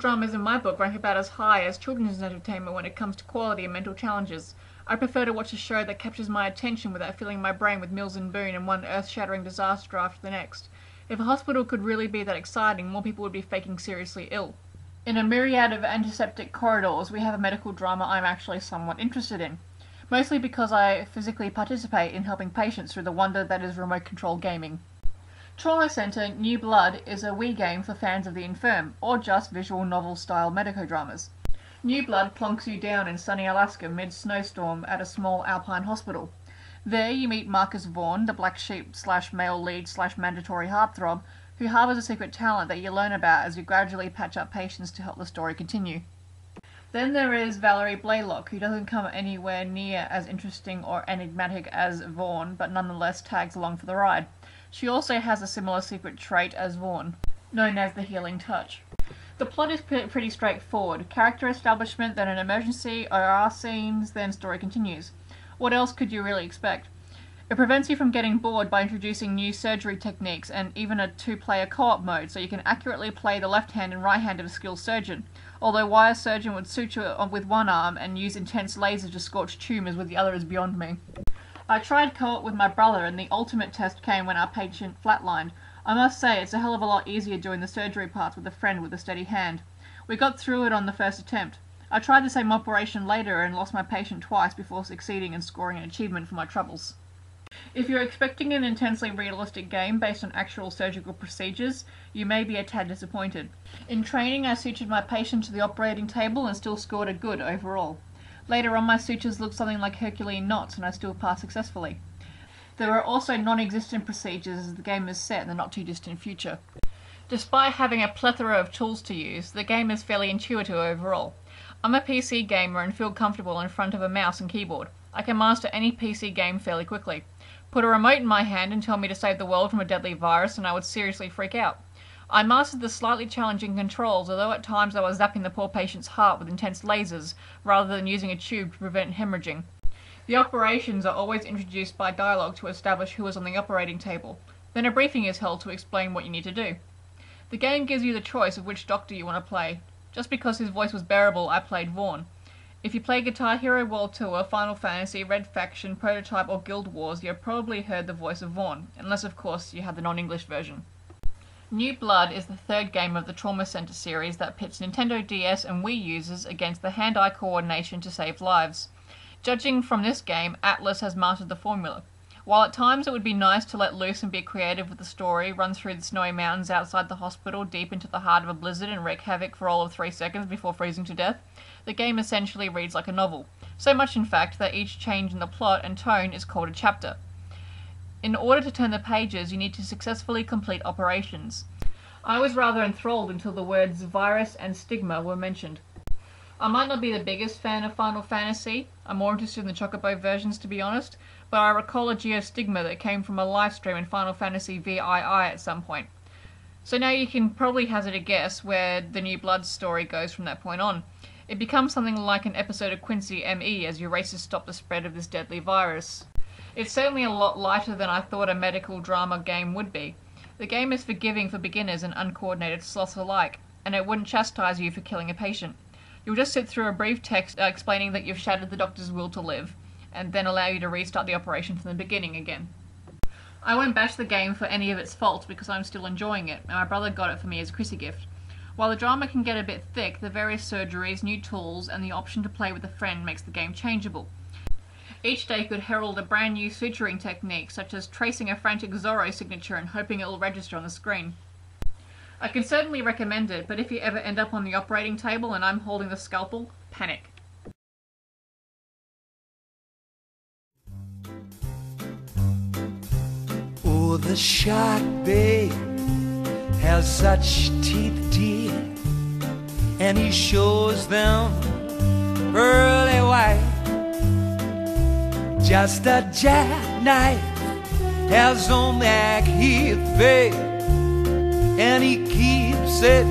dramas in my book rank about as high as children's entertainment when it comes to quality and mental challenges. I prefer to watch a show that captures my attention without filling my brain with Mills and Boon and one earth-shattering disaster after the next. If a hospital could really be that exciting, more people would be faking seriously ill. In a myriad of antiseptic corridors, we have a medical drama I'm actually somewhat interested in. Mostly because I physically participate in helping patients through the wonder that is remote control gaming. Trauma Center New Blood is a Wii game for fans of the infirm, or just visual novel-style medicodramas. New Blood plonks you down in sunny Alaska mid-snowstorm at a small alpine hospital. There you meet Marcus Vaughn, the black sheep / male lead / mandatory heartthrob, who harbours a secret talent that you learn about as you gradually patch up patients to help the story continue. Then there is Valerie Blaylock, who doesn't come anywhere near as interesting or enigmatic as Vaughn, but nonetheless tags along for the ride. She also has a similar secret trait as Vaughn, known as the healing touch. The plot is pretty straightforward. Character establishment, then an emergency, OR scenes, then story continues. What else could you really expect? It prevents you from getting bored by introducing new surgery techniques and even a 2-player co-op mode, so you can accurately play the left hand and right hand of a skilled surgeon. Although why a surgeon would suture with one arm and use intense lasers to scorch tumours with the other is beyond me. I tried co-op with my brother and the ultimate test came when our patient flatlined. I must say it's a hell of a lot easier doing the surgery parts with a friend with a steady hand. We got through it on the first attempt. I tried the same operation later and lost my patient twice before succeeding and scoring an achievement for my troubles. If you're expecting an intensely realistic game based on actual surgical procedures, you may be a tad disappointed. In training, I sutured my patient to the operating table and still scored a good overall. Later on, my sutures looked something like Herculean knots and I still passed successfully. There are also non-existent procedures as the game is set in the not-too-distant future. Despite having a plethora of tools to use, the game is fairly intuitive overall. I'm a PC gamer and feel comfortable in front of a mouse and keyboard. I can master any PC game fairly quickly. Put a remote in my hand and tell me to save the world from a deadly virus and I would seriously freak out. I mastered the slightly challenging controls, although at times I was zapping the poor patient's heart with intense lasers, rather than using a tube to prevent hemorrhaging. The operations are always introduced by dialogue to establish who is on the operating table. Then a briefing is held to explain what you need to do. The game gives you the choice of which doctor you want to play. Just because his voice was bearable, I played Vaughn. If you play Guitar Hero World Tour, Final Fantasy, Red Faction, Prototype or Guild Wars, you have probably heard the voice of Vaughn, unless of course you have the non-English version. New Blood is the third game of the Trauma Center series that pits Nintendo DS and Wii users against the hand-eye coordination to save lives. Judging from this game, Atlus has mastered the formula. While at times it would be nice to let loose and be creative with the story, run through the snowy mountains outside the hospital deep into the heart of a blizzard and wreak havoc for all of 3 seconds before freezing to death, the game essentially reads like a novel. So much in fact that each change in the plot and tone is called a chapter. In order to turn the pages, you need to successfully complete operations. I was rather enthralled until the words virus and stigma were mentioned. I might not be the biggest fan of Final Fantasy, I'm more interested in the Chocobo versions to be honest, but I recall a geostigma that came from a livestream in Final Fantasy VII at some point. So now you can probably hazard a guess where the New Blood story goes from that point on. It becomes something like an episode of Quincy M.E. as you race to stop the spread of this deadly virus. It's certainly a lot lighter than I thought a medical drama game would be. The game is forgiving for beginners and uncoordinated sloths alike, and it wouldn't chastise you for killing a patient. You'll just sit through a brief text explaining that you've shattered the doctor's will to live, and then allow you to restart the operation from the beginning again. I won't bash the game for any of its faults because I'm still enjoying it, and my brother got it for me as a Chrissy gift. While the drama can get a bit thick, the various surgeries, new tools, and the option to play with a friend makes the game changeable. Each day could herald a brand new suturing technique, such as tracing a frantic Zorro signature and hoping it will register on the screen. I can certainly recommend it, but if you ever end up on the operating table and I'm holding the scalpel, panic. Oh, the shark, babe, has such teeth, dear, and he shows them pearly white. Just a jackknife has on that Heath, babe, and he keeps it